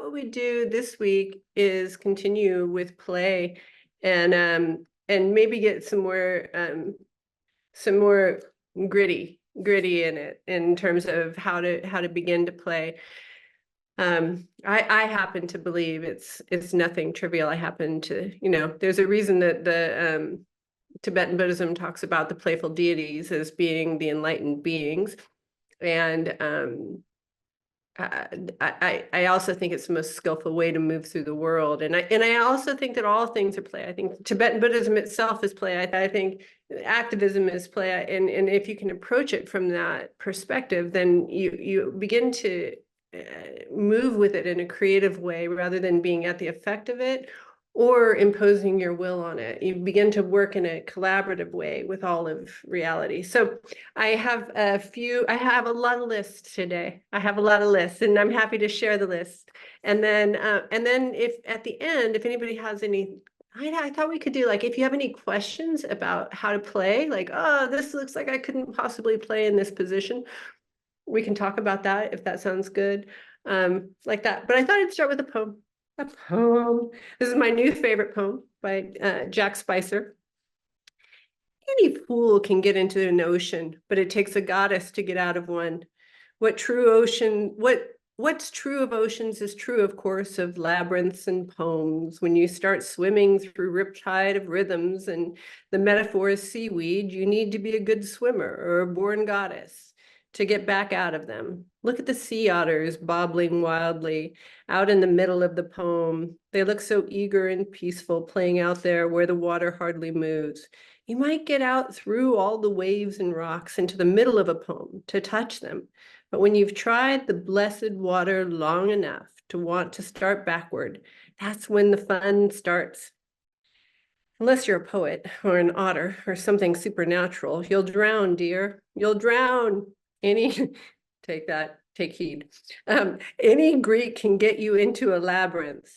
what we do this week is continue with play and maybe get some more gritty in it in terms of how to begin to play. I happen to believe it's nothing trivial. I happen to, there's a reason that the Tibetan Buddhism talks about the playful deities as being the enlightened beings. And I also think it's the most skillful way to move through the world. And I also think that all things are play. I think Tibetan Buddhism itself is play. I think activism is play. And if you can approach it from that perspective, then you begin to move with it in a creative way rather than being at the effect of it or imposing your will on it. You begin to work in a collaborative way with all of reality. So I have a lot of lists today. I have a lot of lists, and I'm happy to share the list. And then if at the end, if anybody has any, I thought we could do, like, if you have any questions about how to play, like, oh, this looks like I couldn't possibly play in this position, we can talk about that if that sounds good, like that. But I thought I'd start with a poem. A poem. This is my new favorite poem by Jack Spicer. Any fool can get into an ocean, but it takes a goddess to get out of one. What's true of oceans is true, of course, of labyrinths and poems. When you start swimming through riptide of rhythms and the metaphor is seaweed, you need to be a good swimmer or a born goddess to get back out of them. Look at the sea otters bobbling wildly out in the middle of the poem. They look so eager and peaceful, playing out there where the water hardly moves. You might get out through all the waves and rocks into the middle of a poem to touch them. But when you've tried the blessed water long enough to want to start backward, that's when the fun starts. Unless you're a poet or an otter or something supernatural, you'll drown, dear. You'll drown. Take heed. Any Greek can get you into a labyrinth.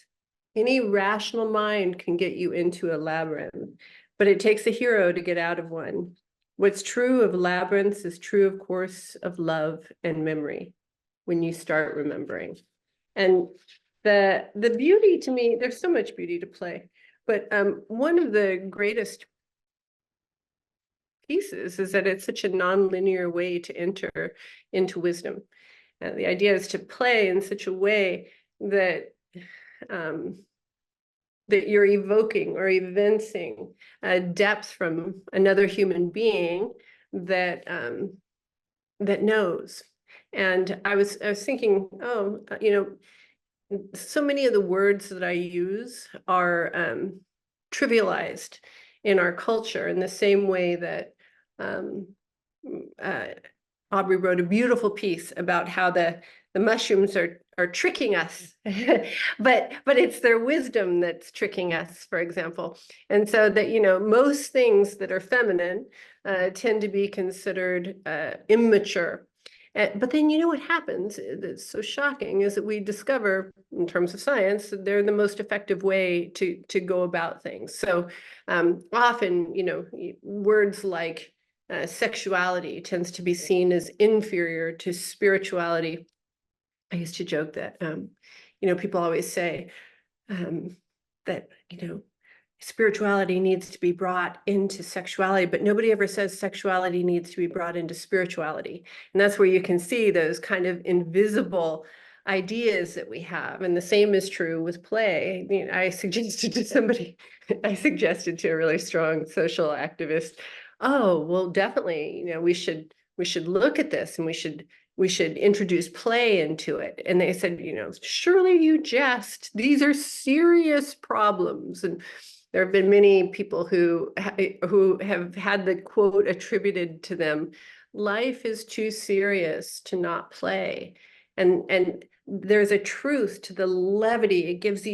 Any rational mind can get you into a labyrinth, but it takes a hero to get out of one. What's true of labyrinths is true, of course, of love and memory when you start remembering. And the beauty, to me, there's so much beauty to play, but one of the greatest pieces is that it's such a non-linear way to enter into wisdom. The idea is to play in such a way that that you're evoking or evincing a depth from another human being that that knows. And I was thinking, oh, so many of the words that I use are trivialized in our culture in the same way that Aubrey wrote a beautiful piece about how the mushrooms are tricking us, but it's their wisdom that's tricking us, for example. And so that, most things that are feminine tend to be considered immature. But then what happens that's so shocking is that we discover, in terms of science, that they're the most effective way to go about things. So often, words like sexuality tends to be seen as inferior to spirituality. I used to joke that, people always say that, spirituality needs to be brought into sexuality, but nobody ever says sexuality needs to be brought into spirituality. And that's where you can see those kind of invisible ideas that we have. And the same is true with play. I suggested to a really strong social activist, oh, well, definitely, we should look at this and we should introduce play into it. And they said, surely you jest. These are serious problems. And there have been many people who have had the quote attributed to them, life is too serious to not play. And there's a truth to the levity. It gets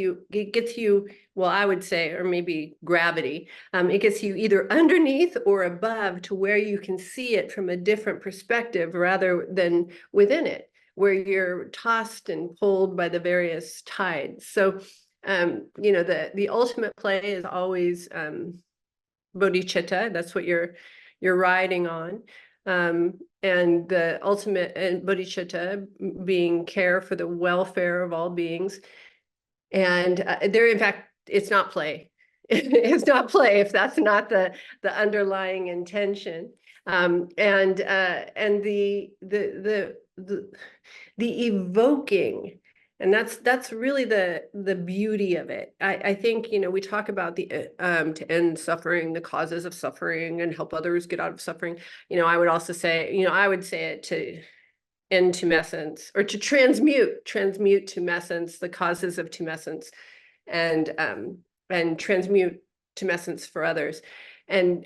you, well, I would say, or maybe gravity. It gets you either underneath or above to where you can see it from a different perspective rather than within it, where you're tossed and pulled by the various tides. So, the ultimate play is always bodhicitta. That's what you're riding on. and the ultimate and bodhicitta being care for the welfare of all beings. And there, in fact, it's not play. It's not play if that's not the underlying intention. And the evoking, and that's really the beauty of it. I think, you know, we talk about the to end suffering, the causes of suffering, and help others get out of suffering. You know, I would also say, you know, I would say it to end tumescence, or to transmute tumescence, the causes of tumescence, and transmute tumescence for others. And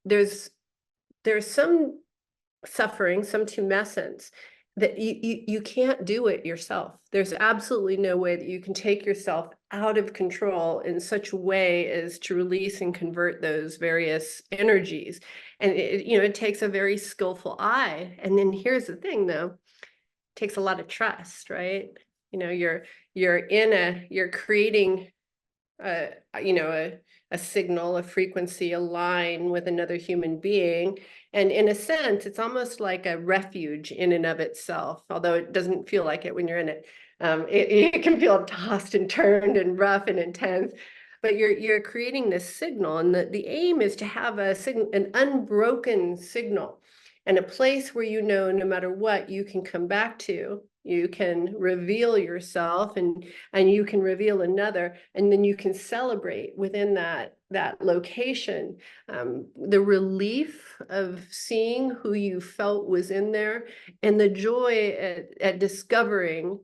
there's some suffering, some tumescence that you can't do it yourself. There's absolutely no way that you can take yourself out of control in such a way as to release and convert those various energies. And you know, it takes a very skillful eye. And then here's the thing, though, it takes a lot of trust, right? You know, you're creating you know, a signal, a frequency, a line with another human being. And in a sense, it's almost like a refuge in and of itself, although it doesn't feel like it when you're in it. It can feel tossed and turned and rough and intense, but you're creating this signal, and the aim is to have a signal, an unbroken signal, and a place where, you know, no matter what, you can come back to. You can reveal yourself, and you can reveal another, and then you can celebrate within that location the relief of seeing who you felt was in there, and the joy at discovering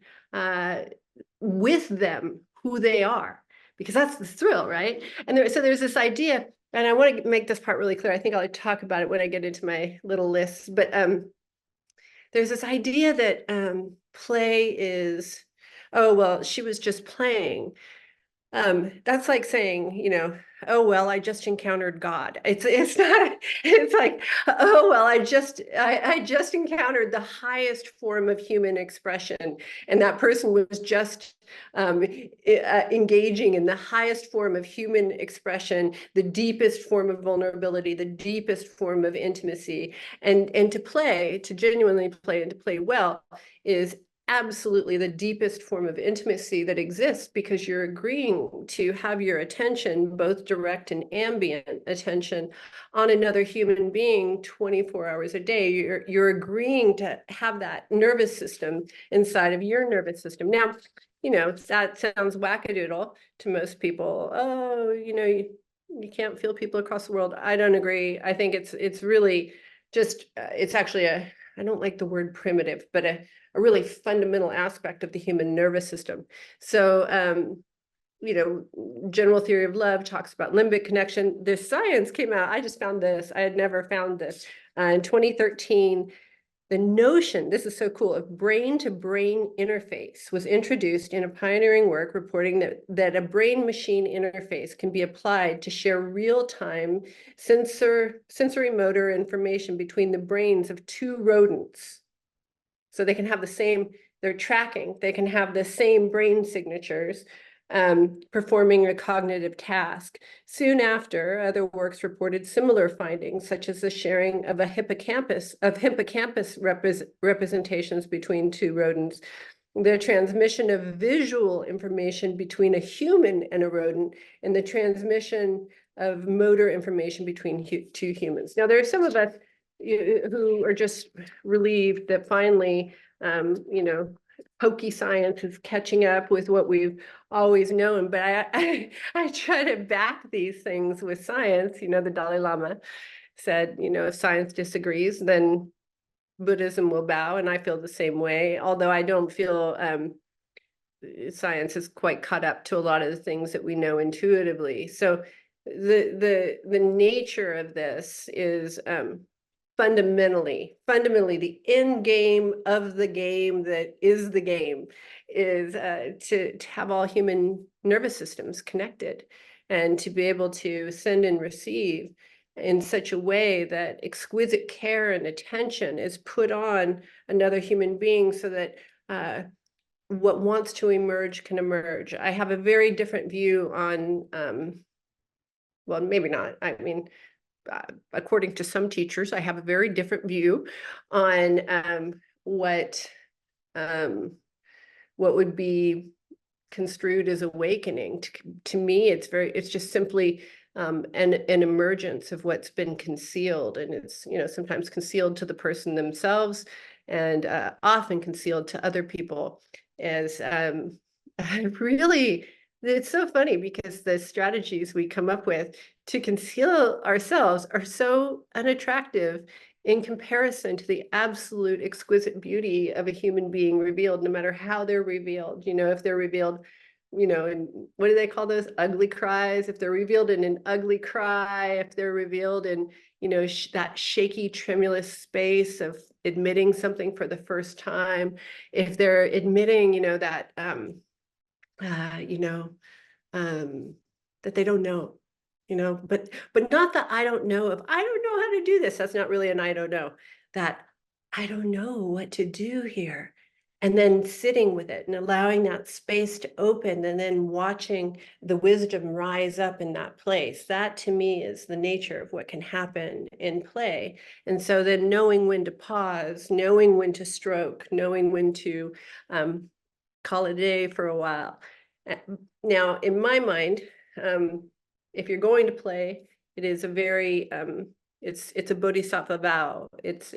with them who they are, because that's the thrill, right? And so there's this idea, and I want to make this part really clear. I think I'll talk about it when I get into my little list, but there's this idea that play is, oh, well, she was just playing. That's like saying, you know, oh, well, I just encountered God. It's not, it's like, oh, well, I just encountered the highest form of human expression. And that person was just engaging in the highest form of human expression, the deepest form of vulnerability, the deepest form of intimacy. And to play, to genuinely play and to play well, is absolutely the deepest form of intimacy that exists, because you're agreeing to have your attention, both direct and ambient attention, on another human being 24 hours a day. You're agreeing to have that nervous system inside of your nervous system. Now, you know, that sounds wackadoodle to most people. Oh, you know, you can't feel people across the world. I don't agree. I think it's really just, it's actually I don't like the word primitive, but a really fundamental aspect of the human nervous system. So, you know, general theory of love talks about limbic connection. This science came out, I just found this, I had never found this. In 2013, the notion, this is so cool, of brain-to-brain interface was introduced in a pioneering work reporting that a brain-machine interface can be applied to share real-time sensory motor information between the brains of two rodents. So they can have the same, they're tracking, they can have the same brain signatures, performing a cognitive task. Soon after, other works reported similar findings, such as the sharing of hippocampus representations between two rodents, the transmission of visual information between a human and a rodent, and the transmission of motor information between two humans. Now, there are some of us who are just relieved that finally, you know, hokey science is catching up with what we've always known. But I try to back these things with science. You know, the Dalai Lama said, you know, if science disagrees, then Buddhism will bow. And I feel the same way, although I don't feel science is quite caught up to a lot of the things that we know intuitively. So the nature of this is fundamentally the end game of the game that is the game is to have all human nervous systems connected, and to be able to send and receive in such a way that exquisite care and attention is put on another human being, so that what wants to emerge can emerge. I have a very different view on, well, maybe not. I mean, according to some teachers, I have a very different view on what would be construed as awakening. To me, it's just simply an emergence of what's been concealed, and it's sometimes concealed to the person themselves, and often concealed to other people. As really, it's so funny because the strategies we come up with to conceal ourselves are so unattractive in comparison to the absolute exquisite beauty of a human being revealed, no matter how they're revealed. If they're revealed, and what do they call those? Ugly cries. If they're revealed in an ugly cry, if they're revealed in, that shaky, tremulous space of admitting something for the first time, if they're admitting, that, that they don't know, but not that I don't know how to do this. That's not really an I don't know. That I don't know what to do here. And then sitting with it and allowing that space to open and then watching the wisdom rise up in that place. That to me is the nature of what can happen in play. And so then knowing when to pause, knowing when to stroke, knowing when to call it a day for a while. Now, in my mind, if you're going to play, it is a very, it's a bodhisattva vow. It's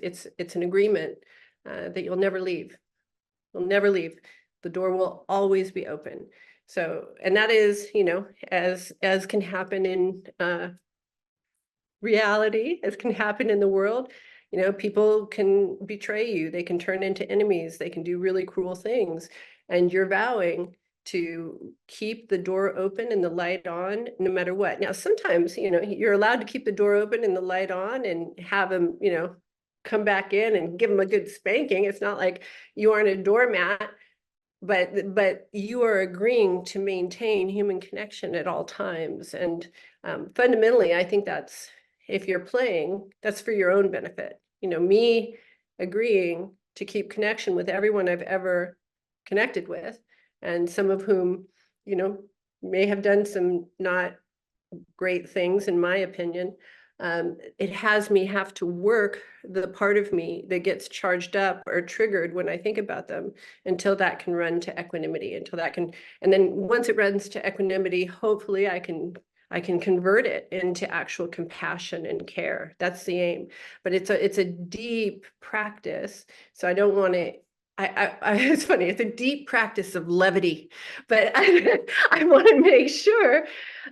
an agreement that you'll never leave. You'll never leave. The door will always be open. So, and that is, as can happen in reality, as can happen in the world. People can betray you. They can turn into enemies. They can do really cruel things. And you're vowing to keep the door open and the light on no matter what. Now, sometimes, you're allowed to keep the door open and the light on and have them, come back in and give them a good spanking. It's not like you aren't a doormat, but you are agreeing to maintain human connection at all times. And fundamentally, I think that's, if you're playing, that's for your own benefit. Me agreeing to keep connection with everyone I've ever connected with, and some of whom, may have done some not great things, in my opinion. It has me have to work the part of me that gets charged up or triggered when I think about them, until that can run to equanimity, and then once it runs to equanimity, hopefully I can convert it into actual compassion and care. That's the aim. But it's a deep practice. So I don't want to, it's funny, it's a deep practice of levity, but I want to make sure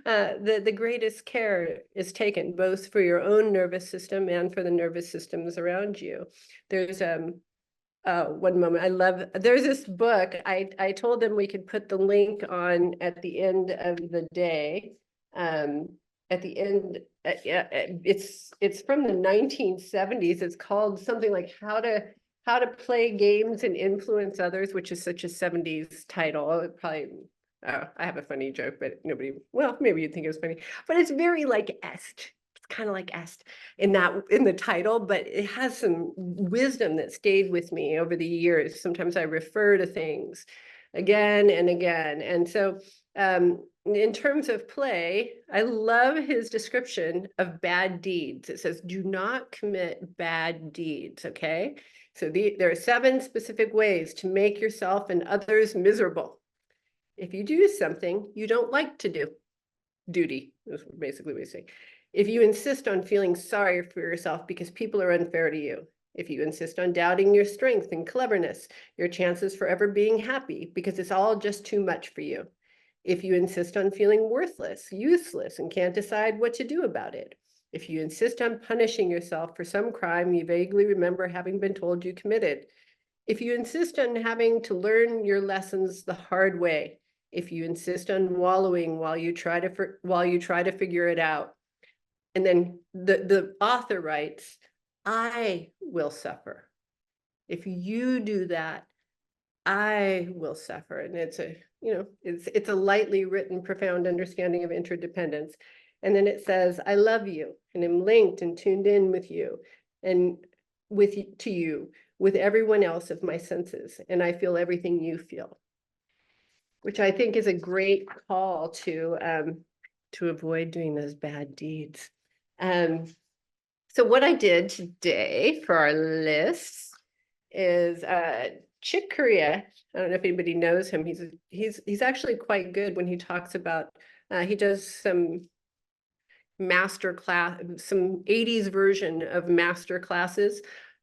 that the greatest care is taken, both for your own nervous system and for the nervous systems around you. There's one moment, there's this book, I told them we could put the link on at the end of the day. At the end, it's from the 1970s. It's called something like How to Play Games and Influence Others, which is such a 70s title. It probably, I have a funny joke, but maybe you'd think it was funny, but it's very like Est. It's kind of like Est in the title, but it has some wisdom that stayed with me over the years. Sometimes I refer to things again and again. And so in terms of play, I love his description of bad deeds. It says, do not commit bad deeds, okay? So there are 7 specific ways to make yourself and others miserable. If you do something you don't like to do, duty is basically what we say. If you insist on feeling sorry for yourself because people are unfair to you. If you insist on doubting your strength and cleverness, your chances for ever being happy because it's all just too much for you. If you insist on feeling worthless, useless, and can't decide what to do about it. If you insist on punishing yourself for some crime you vaguely remember having been told you committed. If you insist on having to learn your lessons the hard way. If you insist on wallowing while you try to figure it out. And then the author writes, I will suffer. If you do that, I will suffer. And it's a lightly written, profound understanding of interdependence. And then it says, I love you and am linked and tuned in with you and to you, with everyone else of my senses. And I feel everything you feel, which I think is a great call to avoid doing those bad deeds. So what I did today for our lists is Chick Corea. I don't know if anybody knows him. He's actually quite good when he talks about he does some master class, some 80s version of master classes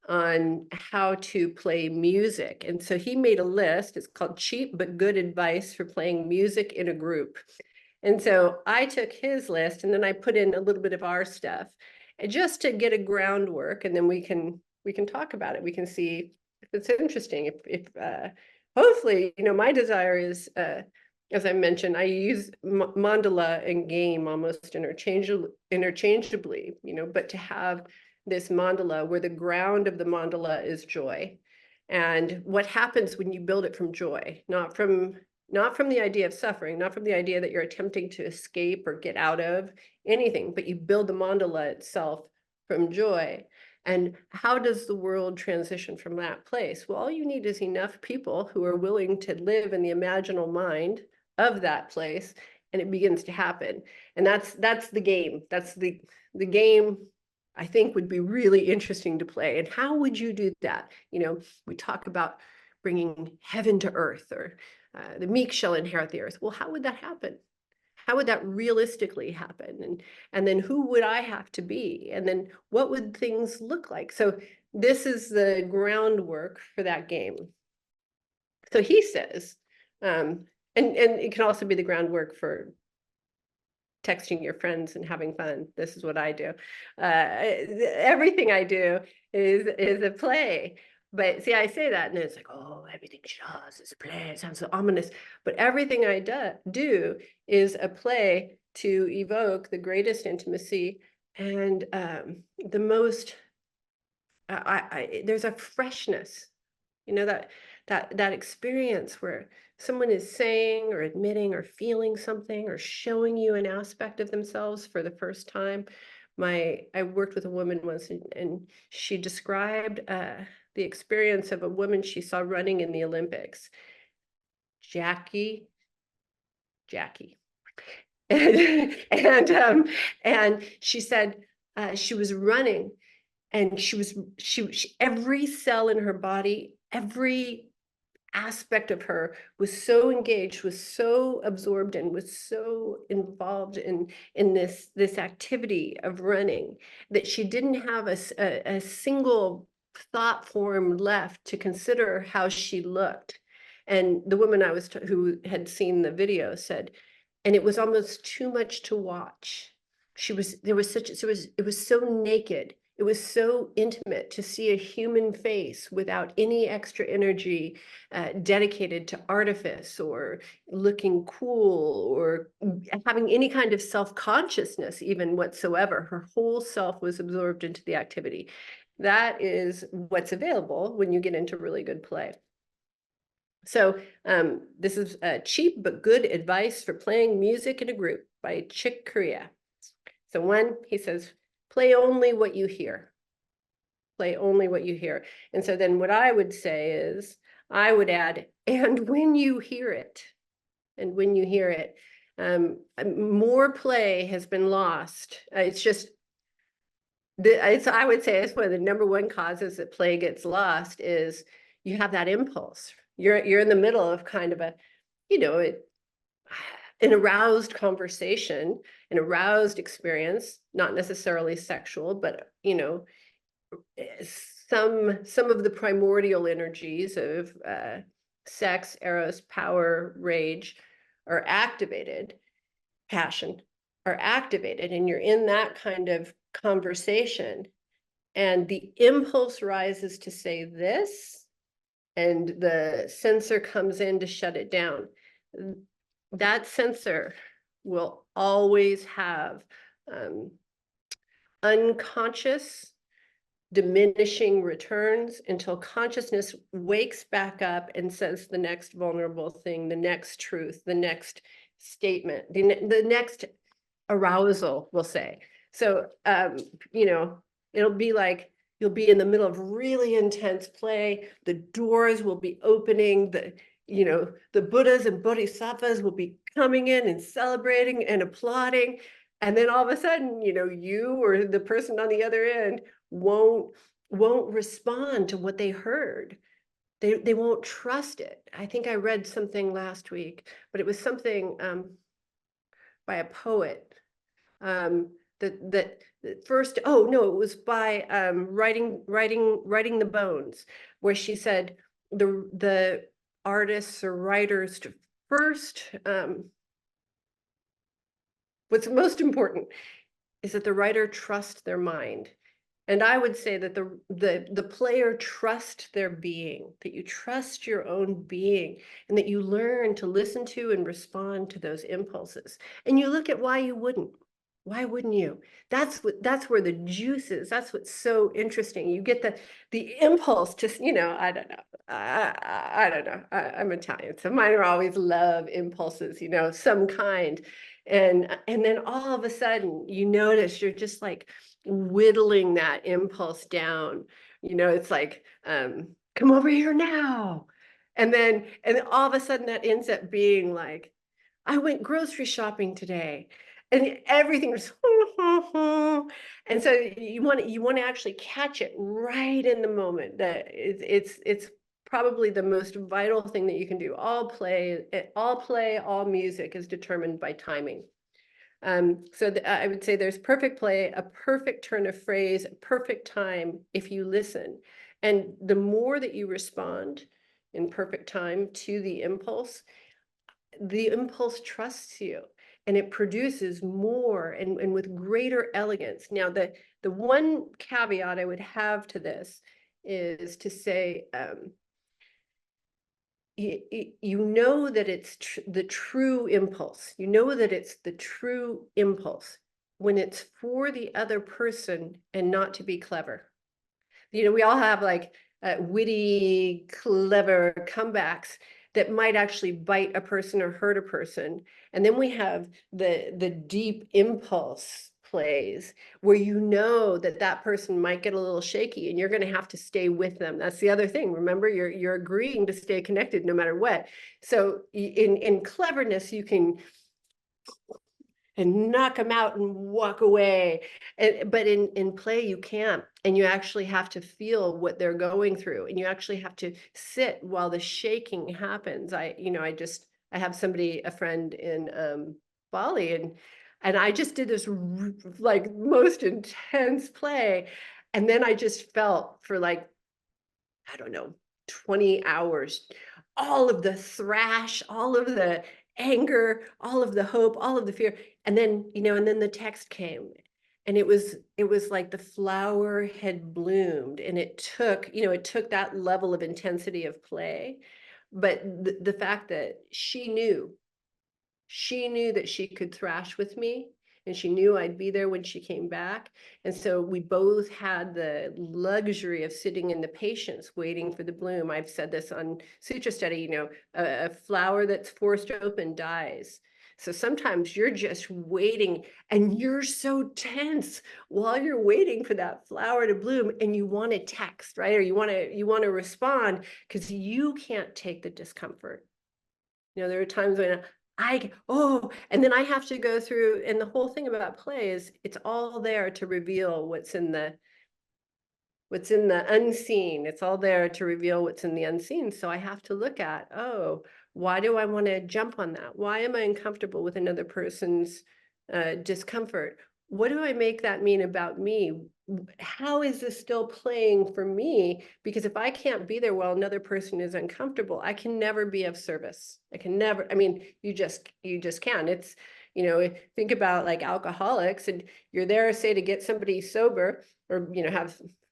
on how to play music. And so he made a list. It's called Cheap but Good Advice for Playing Music in a Group. And so I took his list and then I put in a little bit of our stuff just to get a groundwork, and then we can talk about it. We can see if it's interesting. If hopefully, my desire is as I mentioned, I use mandala and game almost interchangeably, but to have this mandala where the ground of the mandala is joy. And what happens when you build it from joy, not from the idea of suffering, not from the idea that you're attempting to escape or get out of anything, but you build the mandala itself from joy. And how does the world transition from that place? Well, all you need is enough people who are willing to live in the imaginal mind of that place, and it begins to happen. And that's the game. That's the game I think would be really interesting to play. And how would you do that? We talk about bringing heaven to earth, or the meek shall inherit the earth. Well, how would that happen? How would that realistically happen? And then who would I have to be? And then what would things look like? So this is the groundwork for that game. So he says, and it can also be the groundwork for texting your friends and having fun. This is what I do. Everything I do is a play. But see, I say that and it's like, oh, everything she does is a play. It sounds so ominous. But everything I do is a play to evoke the greatest intimacy and the most, there's a freshness, that experience where someone is saying or admitting or feeling something or showing you an aspect of themselves for the first time. I worked with a woman once, and she described the experience of a woman she saw running in the Olympics. Jackie. And she said she was running, and she every cell in her body, every aspect of her was so engaged, was so absorbed, and was so involved in this activity of running, that she didn't have a single thought form left to consider how she looked. And the woman who had seen the video said, and it was almost too much to watch. It was so naked. It was so intimate to see a human face without any extra energy dedicated to artifice or looking cool or having any kind of self-consciousness even whatsoever. Her whole self was absorbed into the activity. That is what's available when you get into really good play. So this is Cheap but Good Advice for Playing Music in a Group by Chick Corea. So one, he says, play only what you hear. Play only what you hear. And so then what I would say is, I would add, and when you hear it, more play has been lost. It's just, I would say it's one of the number one causes that play gets lost is you have that impulse. You're in the middle of kind of an aroused conversation, an aroused experience, not necessarily sexual, but some of the primordial energies of sex, eros, power, rage are activated, passion are activated, and you're in that kind of conversation, and the impulse rises to say this, and the sensor comes in to shut it down. That sensor will always have unconscious diminishing returns until consciousness wakes back up and says the next vulnerable thing, the next truth, the next statement, the next arousal, we'll say. So, it'll be like you'll be in the middle of really intense play. The doors will be opening. The Buddhas and Bodhisattvas will be coming in and celebrating and applauding. And then all of a sudden, you or the person on the other end won't respond to what they heard. They won't trust it. I think I read something last week, but it was something by a poet, that first, oh no, it was by writing the Bones, where she said the artists or writers to first, what's most important is that the writer trusts their mind. And I would say that the player trusts their being, that you trust your own being, and that you learn to listen to and respond to those impulses. And you look at why you wouldn't. Why wouldn't you? That's where the juice is. That's what's so interesting. You get the impulse to, I don't know. I don't know. I'm Italian, so mine are always love impulses, some kind. And then all of a sudden you notice you're just like whittling that impulse down. It's like, come over here now. And all of a sudden that ends up being like, I went grocery shopping today. And everything was, and so you want to actually catch it right in the moment. That it's probably the most vital thing that you can do. All all music is determined by timing. So I would say there's perfect play, a perfect turn of phrase, a perfect time if you listen. And the more that you respond in perfect time to the impulse trusts you, and it produces more and with greater elegance. Now, the one caveat I would have to this is to say, you know that it's the true impulse. You know that it's the true impulse when it's for the other person and not to be clever. We all have like witty, clever comebacks that might actually bite a person or hurt a person. And then we have the deep impulse plays where you know that that person might get a little shaky and you're going to have to stay with them. That's the other thing. Remember, you're agreeing to stay connected no matter what. So in cleverness, you can and knock them out and walk away. But in play, you can't. And you actually have to feel what they're going through. And you actually have to sit while the shaking happens. I have somebody, a friend in Bali, and I just did this like most intense play. And then I just felt for like, I don't know, 20 hours, all of the thrash, all of the anger, all of the hope, all of the fear. And then, and then the text came, and it was like the flower had bloomed, and it took that level of intensity of play. But the fact that she knew that she could thrash with me, and she knew I'd be there when she came back. And so we both had the luxury of sitting in the patience, waiting for the bloom. I've said this on Sutra Study, a flower that's forced open dies. So sometimes you're just waiting and you're so tense while you're waiting for that flower to bloom, and you want to text, right? Or you want to respond because you can't take the discomfort. There are times when and then I have to go through, and the whole thing about play is it's all there to reveal what's in the unseen. It's all there to reveal what's in the unseen. So I have to look at, why do I want to jump on that? Why am I uncomfortable with another person's discomfort? What do I make that mean about me? How is this still playing for me? Because if I can't be there while another person is uncomfortable, I can never be of service. I can never, you just can't. It's, think about like alcoholics, and you're there, say, to get somebody sober, or,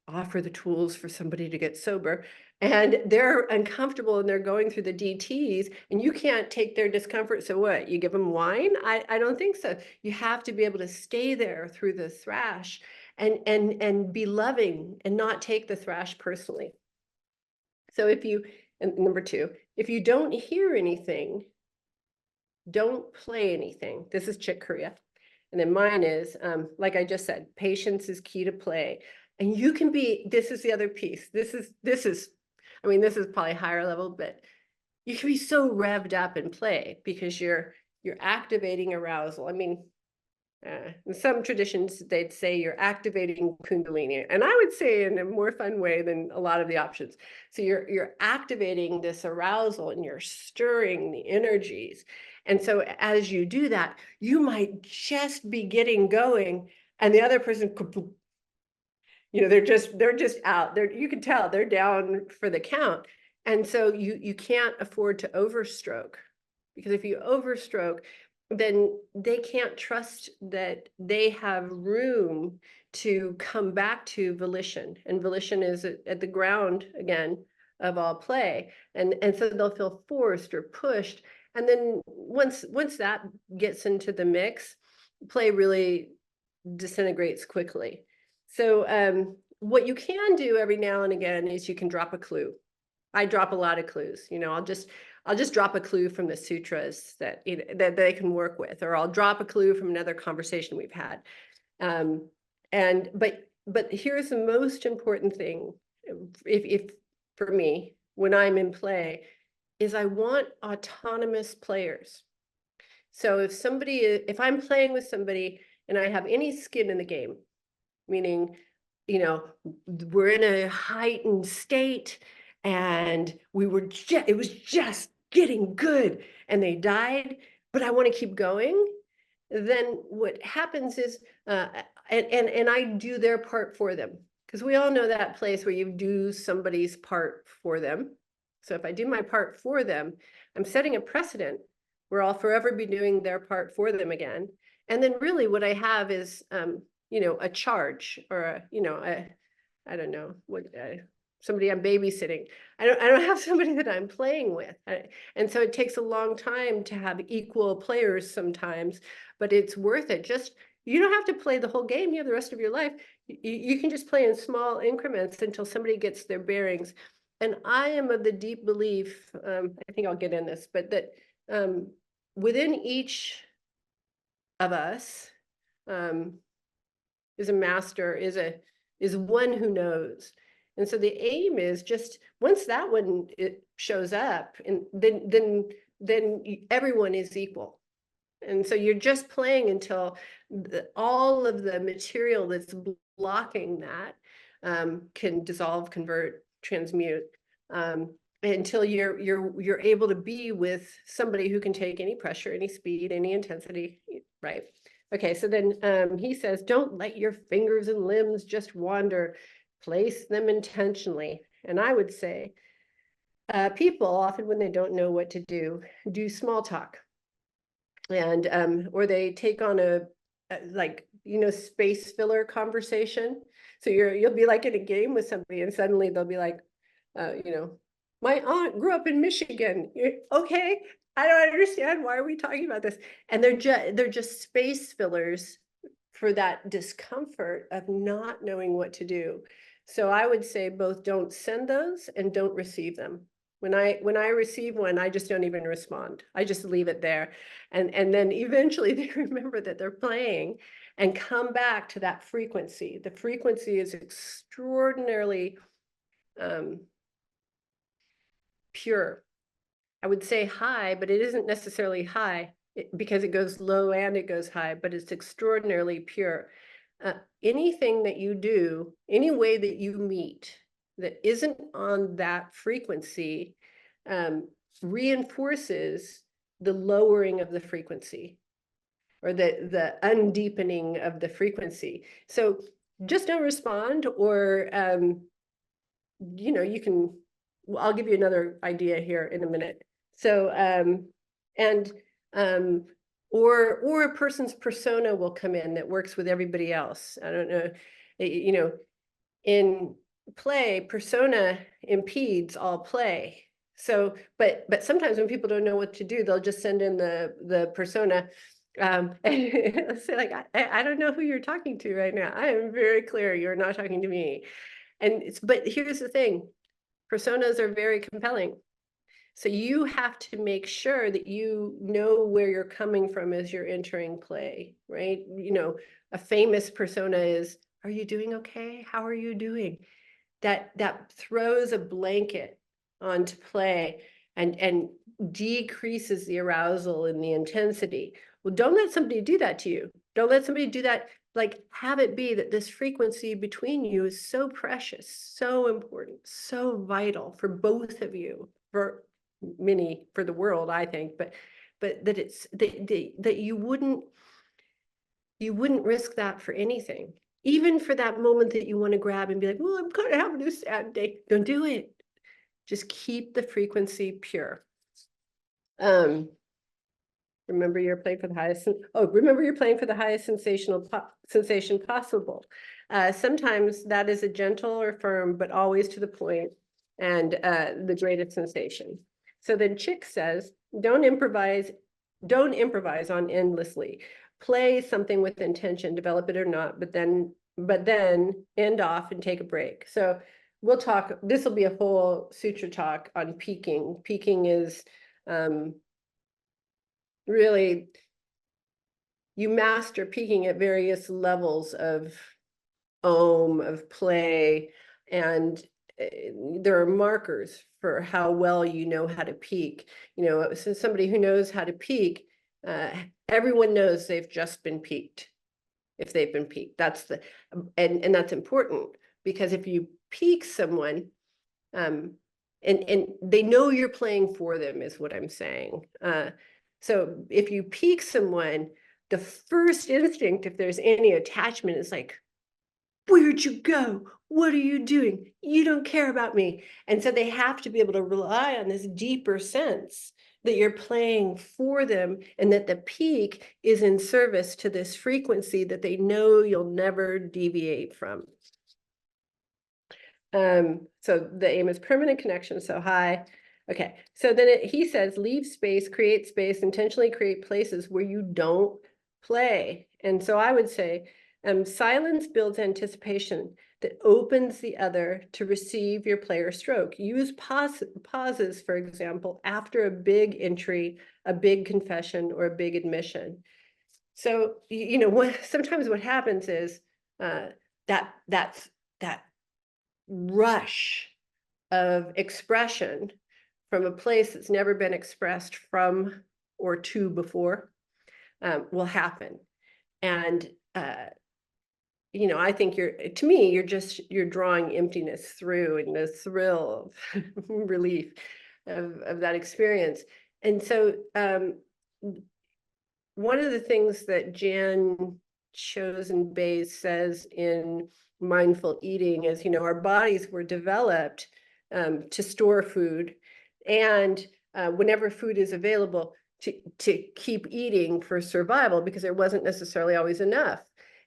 offer the tools for somebody to get sober, and they're uncomfortable and they're going through the DTs, and you can't take their discomfort. So what, you give them wine? I don't think so. You have to be able to stay there through the thrash and be loving and not take the thrash personally. So and number two, if you don't hear anything, don't play anything. This is Chick Corea. And then mine is, like I just said, patience is key to play. And you can be, this is the other piece. This is probably higher level, but you can be so revved up in play because you're activating arousal. In some traditions, they'd say you're activating Kundalini, and I would say in a more fun way than a lot of the options. So you're activating this arousal and you're stirring the energies. And so as you do that, you might just be getting going, and the other person, they're just out. You can tell they're down for the count. And so you can't afford to overstroke, because if you overstroke, then they can't trust that they have room to come back to volition. And volition is at the ground, again, of all play. And so they'll feel forced or pushed. And then once that gets into the mix, play really disintegrates quickly. So what you can do every now and again is you can drop a clue. I drop a lot of clues. I'll just drop a clue from the sutras that that they can work with, or I'll drop a clue from another conversation we've had. But here's the most important thing, if for me, when I'm in play, is I want autonomous players. So if I'm playing with somebody and I have any skin in the game, meaning, we're in a heightened state and it was just getting good and they died, but I want to keep going, then what happens is, and I do their part for them. Because we all know that place where you do somebody's part for them. So if I do my part for them, I'm setting a precedent where I'll forever be doing their part for them again. And then really what I have is, a charge, or I don't know what, somebody I'm babysitting. I don't have somebody that I'm playing with. And so it takes a long time to have equal players sometimes, but it's worth it. You don't have to play the whole game. You have the rest of your life. You can just play in small increments until somebody gets their bearings. And I am of the deep belief, I think I'll get in this, but that within each of us is a master, is one who knows. And so the aim is just, once that one shows up, and then everyone is equal. And so you're just playing until all of the material that's blocking that can dissolve, convert, transmute, until you're able to be with somebody who can take any pressure, any speed, any intensity, right? Okay, so then he says, don't let your fingers and limbs just wander. Place them intentionally. And I would say, people often, when they don't know what to do small talk. And or they take on a space filler conversation. So you'll be like in a game with somebody, and suddenly they'll be like, my aunt grew up in Michigan. Okay, I don't understand. Why are we talking about this? And they're just space fillers for that discomfort of not knowing what to do. So I would say both don't send those and don't receive them. When I receive one, I just don't even respond. I just leave it there. And then eventually they remember that they're playing and come back to that frequency. The frequency is extraordinarily pure. I would say high, but it isn't necessarily high because it goes low and it goes high, but it's extraordinarily pure. Anything that you do, any way that you meet that isn't on that frequency, reinforces the lowering of the frequency, or the undeepening of the frequency. So just don't respond, or you can, I'll give you another idea here in a minute. So or a person's persona will come in that works with everybody else. I don't know, in play, persona impedes all play. So, but sometimes when people don't know what to do, they'll just send in the persona, and say like, I don't know who you're talking to right now. I am very clear you're not talking to me. But here's the thing, personas are very compelling. So you have to make sure that you know where you're coming from as you're entering play, right? A famous persona is, are you doing okay? How are you doing? That throws a blanket onto play. and decreases the arousal and the intensity. Well, don't let somebody do that to you. Don't let somebody do that. Like, have it be that this frequency between you is so precious, so important, so vital for both of you, for the world, I think, but that it's that you wouldn't risk that for anything. Even for that moment that you want to grab and be like, well, I'm going to have a sad day. Don't do it. Just keep the frequency pure. Remember you're playing for the highest. Remember you're playing for the highest sensation possible. Sometimes that is a gentle or firm, but always to the point, and the greatest sensation. So then Chick says, don't improvise on endlessly. Play something with intention, develop it or not, but then end off and take a break. So we'll talk, this will be a whole sutra talk on peaking. Peaking is really, you master peaking at various levels of of play, and there are markers for how well you know how to peak. So somebody who knows how to peak, everyone knows they've just been peaked. If they've been peaked, that's and that's important, because if you peak someone, and they know you're playing for them, is what I'm saying. So if you peak someone, the first instinct, if there's any attachment, is like, where'd you go? What are you doing? You don't care about me. And so they have to be able to rely on this deeper sense that you're playing for them, and that the peak is in service to this frequency that they know you'll never deviate from. So the aim is permanent connection, so high. Okay, so then he says, leave space, create space, intentionally create places where you don't play. And so I would say, silence builds anticipation that opens the other to receive your play or stroke. Use pauses, for example, after a big entry, a big confession, or a big admission. So, sometimes what happens is that rush of expression from a place that's never been expressed from or to before will happen. And I think you're drawing emptiness through, and the thrill of relief of that experience. And so one of the things that Jan Chosen-Bays says in Mindful Eating is, our bodies were developed to store food, and whenever food is available, to keep eating for survival, because there wasn't necessarily always enough.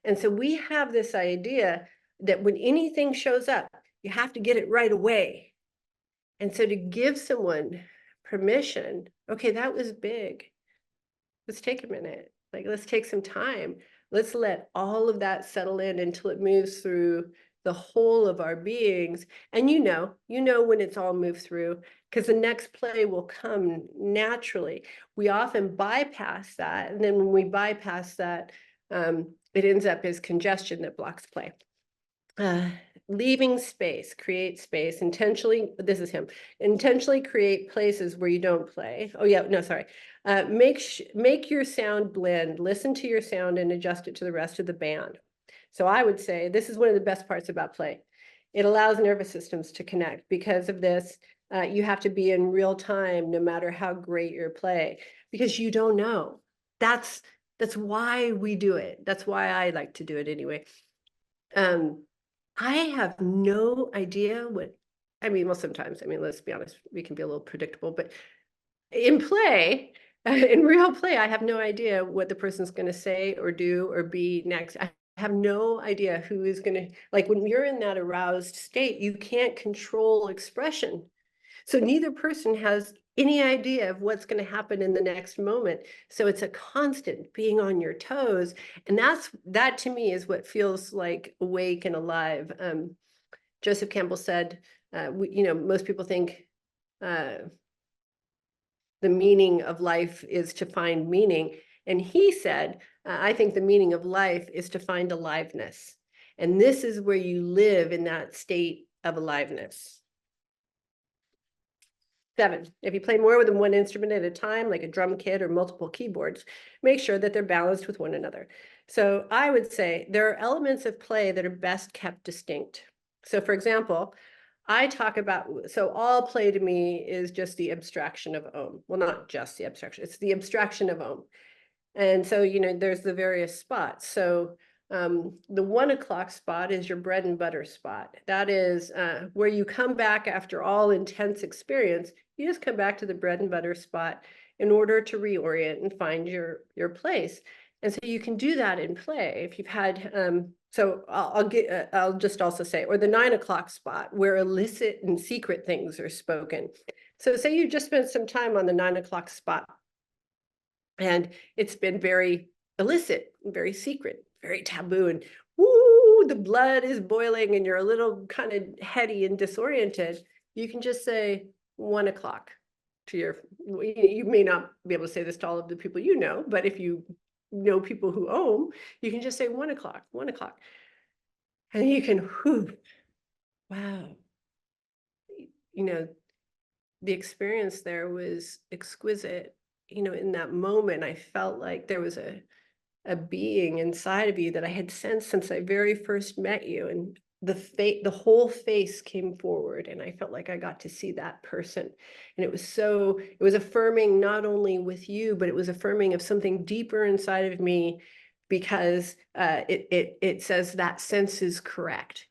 And so we have this idea that when anything shows up, you have to get it right away. And so to give someone permission, okay, that was big. Let's take a minute. Like, let's take some time. Let's let all of that settle in until it moves through the whole of our beings. And you know when it's all moved through, because the next play will come naturally. We often bypass that. And then when we bypass that, it ends up as congestion that blocks play. Leaving space, create space, intentionally, this is him, intentionally create places where you don't play. Oh yeah, no, sorry. Make your sound blend, listen to your sound and adjust it to the rest of the band. So I would say this is one of the best parts about play. It allows nervous systems to connect. Because of this, you have to be in real time, no matter how great your play, because you don't know. That's why we do it. That's why I like to do it anyway. I have no idea well, sometimes, let's be honest, we can be a little predictable, but in play, in real play, I have no idea what the person's going to say or do or be next. I have no idea who is going to, like, when you're in that aroused state, you can't control expression. So neither person has any idea of what's going to happen in the next moment. So it's a constant being on your toes. And that to me is what feels like awake and alive. Joseph Campbell said, most people think the meaning of life is to find meaning. And he said, I think the meaning of life is to find aliveness. And this is where you live in that state of aliveness. 7. If you play more than one instrument at a time, like a drum kit or multiple keyboards, make sure that they're balanced with one another. So I would say there are elements of play that are best kept distinct. So for example, I talk about, so all play to me is just the abstraction of Om. Well, not just the abstraction, it's the abstraction of Om. And so, there's the various spots. So the 1 o'clock spot is your bread and butter spot. That is where you come back after all intense experience. You just come back to the bread and butter spot in order to reorient and find your place. And so you can do that in play if you've had. So I'll just also say, or the 9 o'clock spot where illicit and secret things are spoken. So say you just spent some time on the 9 o'clock spot, and it's been very illicit, very secret, very taboo, and woo, the blood is boiling and you're a little kind of heady and disoriented. You can just say 1 o'clock to you may not be able to say this to all of the people you know, but if you know people who Om, you can just say 1 o'clock, 1 o'clock. And you can, whew, wow. The experience there was exquisite. In that moment, I felt like there was a being inside of you that I had sensed since I very first met you. And the whole face came forward, and I felt like I got to see that person. And it was affirming not only with you, but it was affirming of something deeper inside of me, because it says that sense is correct.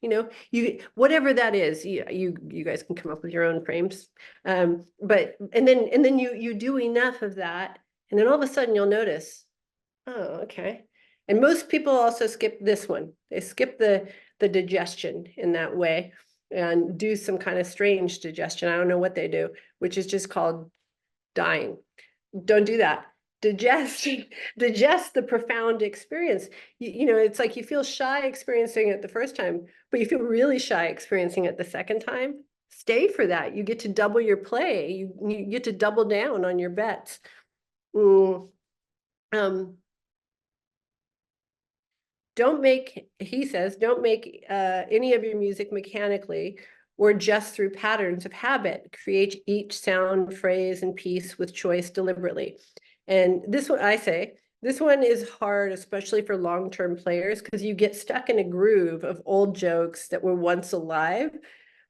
Whatever that is, you guys can come up with your own frames. But and then you do enough of that, and then all of a sudden you'll notice, oh, okay. And most people also skip this one. They skip the digestion in that way and do some kind of strange digestion. I don't know what they do, which is just called dying. Don't do that. Digest the profound experience. It's like you feel shy experiencing it the first time, but you feel really shy experiencing it the second time. Stay for that. You get to double your play. You get to double down on your bets. He says, don't make any of your music mechanically or just through patterns of habit. Create each sound, phrase, and piece with choice deliberately. And this one, I say, this one is hard, especially for long-term players, because you get stuck in a groove of old jokes that were once alive,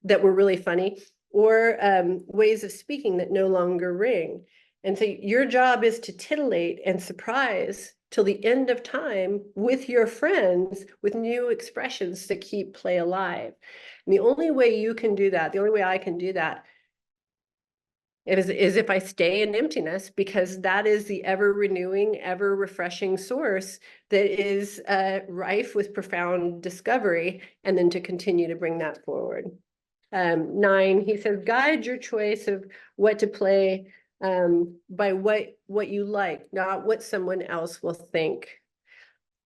that were really funny, or ways of speaking that no longer ring. And so your job is to titillate and surprise till the end of time with your friends, with new expressions to keep play alive. And the only way you can do that, the only way I can do that, is if I stay in emptiness, because that is the ever renewing, ever refreshing source that is rife with profound discovery, and then to continue to bring that forward. 9, he says, guide your choice of what to play by what you like, not what someone else will think.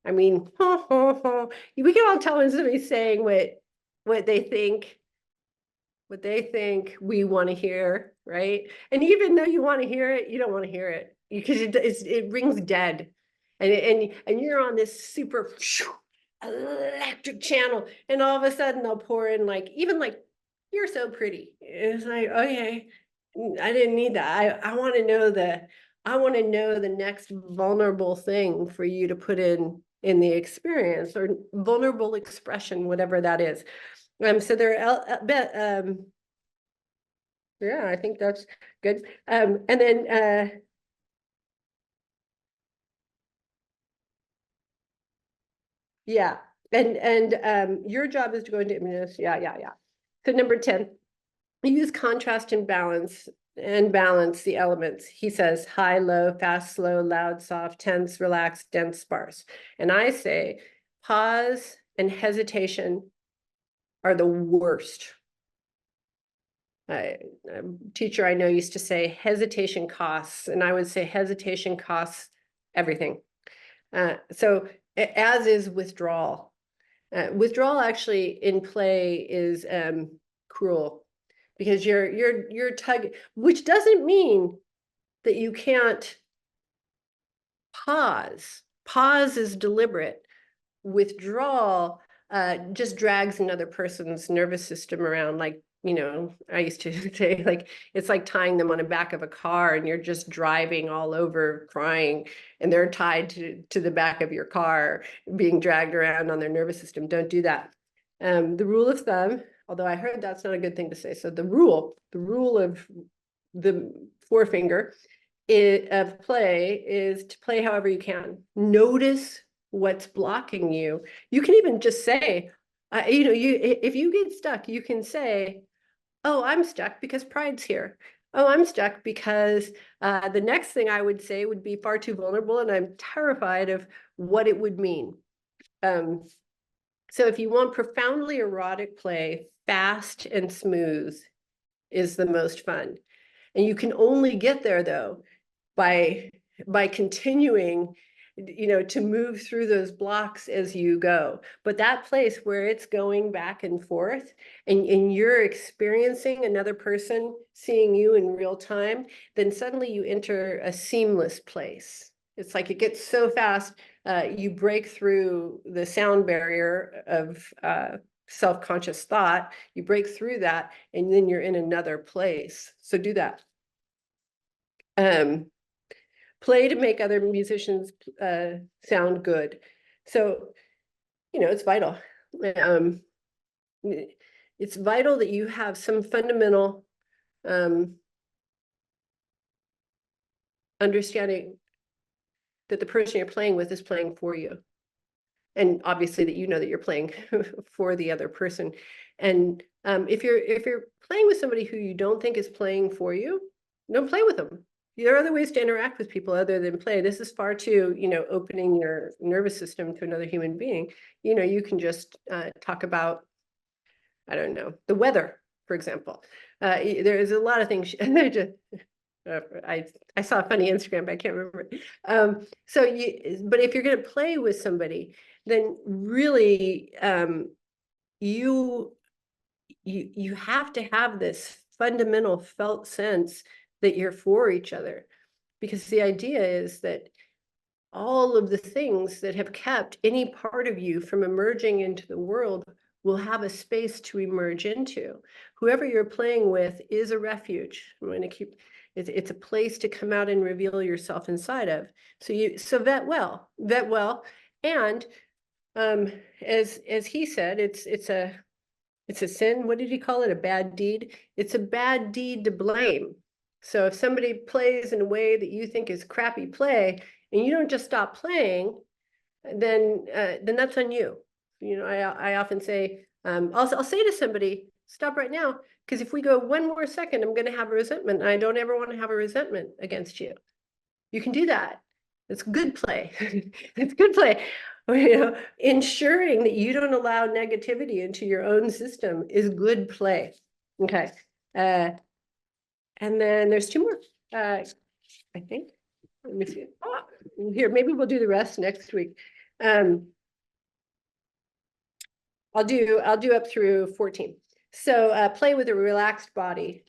I mean, we can all tell when somebody's saying what they think we want to hear, right? And even though you want to hear it, you don't want to hear it, because it rings dead, and you're on this super electric channel, and all of a sudden they'll pour in you're so pretty. It's like, okay, I didn't need that. I want to know the next vulnerable thing for you to put in the experience, or vulnerable expression, whatever that is. So yeah, I think that's good. And then yeah, and your job is to go into imminence. Yeah. So number 10, use contrast and balance the elements. He says high, low, fast, slow, loud, soft, tense, relaxed, dense, sparse. And I say pause and hesitation are the worst. A teacher I know used to say hesitation costs, and I would say hesitation costs everything. So as is withdrawal. Withdrawal actually in play is cruel, because you're tugging, which doesn't mean that you can't pause. Pause is deliberate. Withdrawal just drags another person's nervous system around, like you know, I used to say, like, it's like tying them on the back of a car and you're just driving all over crying and they're tied to the back of your car, being dragged around on their nervous system. Don't do that. The rule of thumb, although I heard that's not a good thing to say. So the rule of the forefinger of play is to play however you can. Notice what's blocking you. You can even just say, you know, if you get stuck, you can say, oh, I'm stuck because pride's here. Oh, I'm stuck because the next thing I would say would be far too vulnerable and I'm terrified of what it would mean. So if you want profoundly erotic play, fast and smooth is the most fun. And you can only get there, though, by continuing, you know, to move through those blocks as you go. But that place where it's going back and forth and you're experiencing another person seeing you in real time, then suddenly you enter a seamless place. It's like it gets so fast, you break through the sound barrier of self-conscious thought, you break through that, and then you're in another place. So do that. Play to make other musicians sound good. So, you know, it's vital. It's vital that you have some fundamental understanding that the person you're playing with is playing for you. And obviously that you know that you're playing for the other person. And if you're playing with somebody who you don't think is playing for you, don't play with them. There are other ways to interact with people other than play. This is far too, you know, opening your nervous system to another human being. You know, you can just talk about, I don't know, the weather, for example. There is a lot of things. I saw a funny Instagram, but I can't remember. But if you're going to play with somebody, then really you have to have this fundamental felt sense that you're for each other, because the idea is that all of the things that have kept any part of you from emerging into the world will have a space to emerge into. Whoever you're playing with is a refuge. I'm going to keep it's a place to come out and reveal yourself inside of. So vet well, and as he said, it's a sin. What did he call it? A bad deed. It's a bad deed to blame. So if somebody plays in a way that you think is crappy play, and you don't just stop playing, then that's on you. You know, I often say, I'll say to somebody, stop right now, because if we go one more second, I'm going to have a resentment. And I don't ever want to have a resentment against you. You can do that. It's good play. It's good play. You know, ensuring that you don't allow negativity into your own system is good play. Okay. And then there's two more, I think. Let me see. Oh, here, maybe we'll do the rest next week. I'll do up through 14. So play with a relaxed body.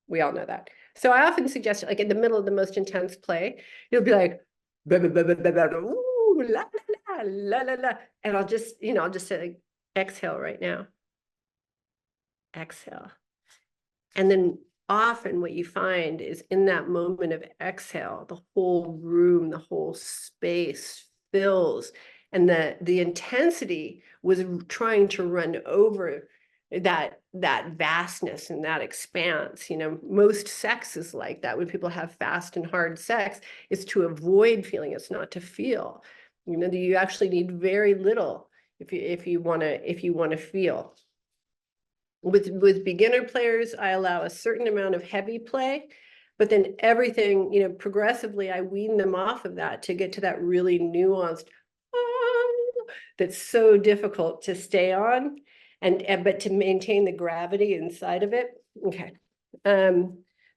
We all know that. So I often suggest, like in the middle of the most intense play, you'll be like, blah, blah, blah, blah, blah, blah, ooh, la, la, la, la, la. And I'll just, you know, I'll just say, like, exhale right now. Exhale. And then often what you find is in that moment of exhale, the whole room, the whole space fills. And the intensity was trying to run over that vastness and that expanse. You know, most sex is like that. When people have fast and hard sex, it's to avoid feeling, it's not to feel. You know, you actually need very little if you want to feel. With beginner players, I allow a certain amount of heavy play, but then everything, you know, progressively I wean them off of that to get to that really nuanced that's so difficult to stay on, but to maintain the gravity inside of it. Okay.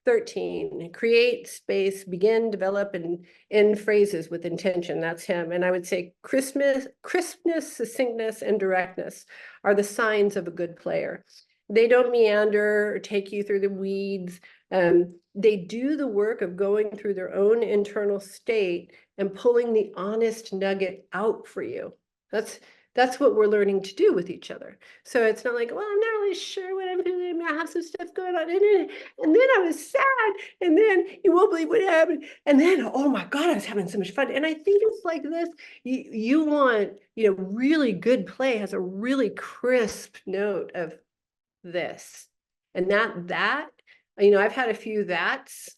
13, create space, begin, develop, and end phrases with intention. That's him. And I would say crispness, succinctness, and directness are the signs of a good player. They don't meander or take you through the weeds. They do the work of going through their own internal state and pulling the honest nugget out for you. That's what we're learning to do with each other. So it's not like, well, I'm not really sure what I'm feeling me, I have some stuff going on. And then I was sad. And then you won't believe what happened. And then, oh my God, I was having so much fun. And I think it's like this. You want, really good play has a really crisp note of this. And that, I've had a few that's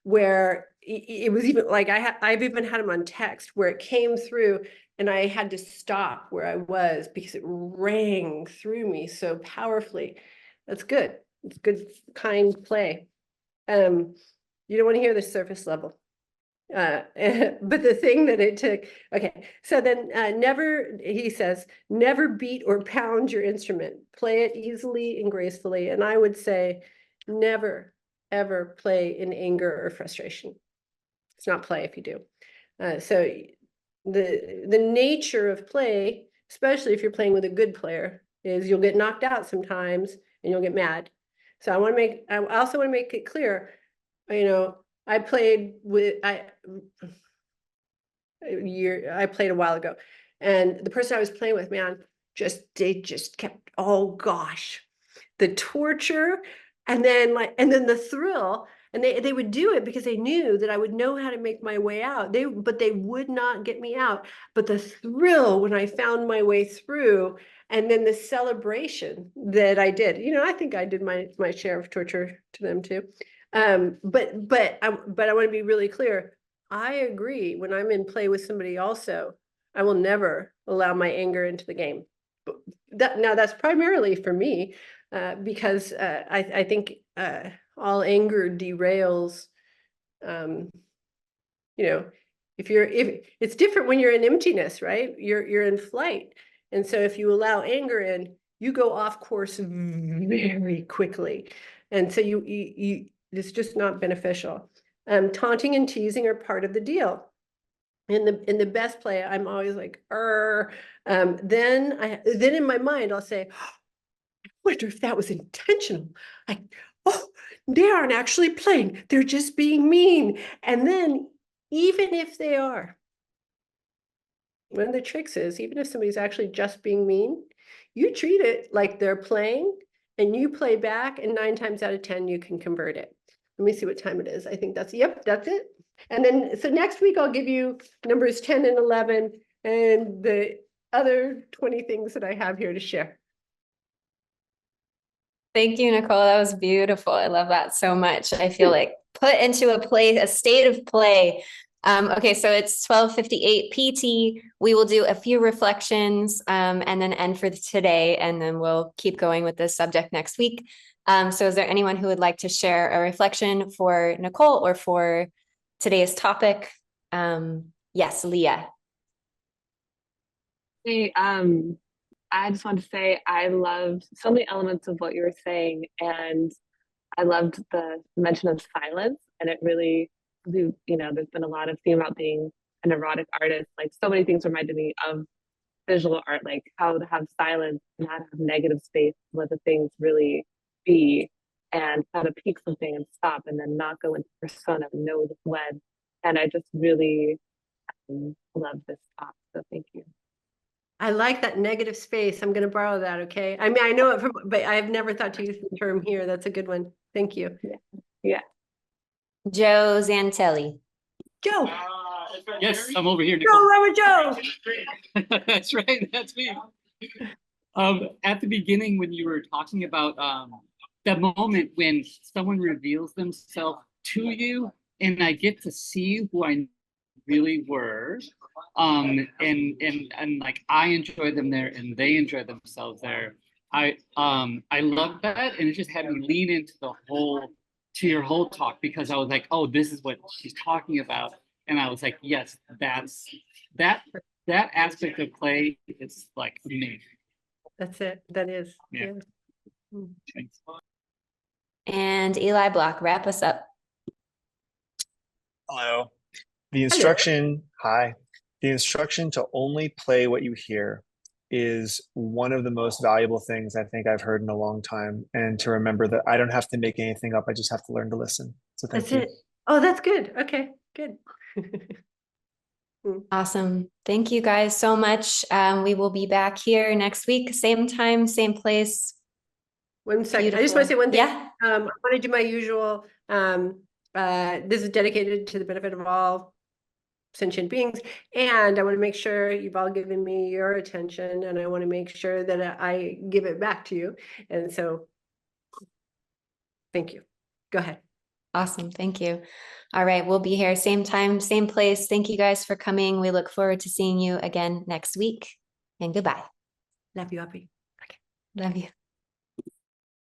where it was even like I've even had them on text where it came through and I had to stop where I was because it rang through me so powerfully. That's good. It's good, kind play. You don't want to hear the surface level. But the thing that it took, okay, so then he says, never beat or pound your instrument. Play it easily and gracefully. And I would say, never, ever play in anger or frustration. It's not play if you do. So the nature of play, especially if you're playing with a good player, is you'll get knocked out sometimes and you'll get mad. So I also want to make it clear, I played a while ago, and the person I was playing with, man, they just kept, oh gosh, the torture, and then the thrill, and they would do it because they knew that I would know how to make my way out. But they would not get me out. But the thrill when I found my way through, and then the celebration that I did, I think I did my share of torture to them too. But I want to be really clear. I agree. When I'm in play with somebody also, I will never allow my anger into the game. Now that's primarily for me, because I think all anger derails. If it's different when you're in emptiness, right? You're in flight, and so if you allow anger in, you go off course very quickly, and so it's just not beneficial. Taunting and teasing are part of the deal. In the best play, I'm always like, then in my mind, I'll say, I wonder if that was intentional. They aren't actually playing. They're just being mean. And then, even if they are, one of the tricks is, even if somebody's actually just being mean, you treat it like they're playing and you play back, and 9 times out of 10, you can convert it. Let me see what time it is. I think that's it. And then, so next week, I'll give you numbers 10 and 11 and the other 20 things that I have here to share. Thank you, Nicole. That was beautiful. I love that so much. I feel like put into a state of play. Okay, so it's 12:58 PT. We will do a few reflections and then end for today, and then we'll keep going with this subject next week. So is there anyone who would like to share a reflection for Nicole or for today's topic? Yes, Leah. Hey, I just wanted to say I loved so many elements of what you were saying, and I loved the mention of silence. And it really, there's been a lot of theme about being an erotic artist. Like, so many things reminded me of visual art, like how to have silence and how to have negative space, let the things really be, and how to peak something and stop, and then not go into persona, know the when. And I just really love this talk. So thank you. I like that negative space. I'm going to borrow that. Okay. I mean, I know it but I've never thought to use the term here. That's a good one. Thank you. Yeah. Joe Zantelli. Joe. Yes, I'm over here, Nicole. Joe. That's right. That's me. At the beginning, when you were talking about the moment when someone reveals themselves to you, and I get to see who I really were, and like I enjoy them there and they enjoy themselves there. I love that, and it just had me lean into your whole talk, because I was like, oh, this is what she's talking about, and I was like, yes, that aspect of play is like amazing. That's it. That is. Yeah. Thanks. And Eli Block, wrap us up. Hello. The instruction to only play what you hear is one of the most valuable things I think I've heard in a long time. And to remember that I don't have to make anything up. I just have to learn to listen. So thank you. That's it. Oh, that's good. Okay, good. Awesome. Thank you guys so much. We will be back here next week, same time, same place. 1 second. I just want to say one thing. Yeah. I want to do my usual, this is dedicated to the benefit of all sentient beings, and I want to make sure you've all given me your attention, and I want to make sure that I give it back to you. And so, thank you. Go ahead. Awesome. Thank you. All right. We'll be here same time, same place. Thank you guys for coming. We look forward to seeing you again next week, and goodbye. Love you, Abby. Love you.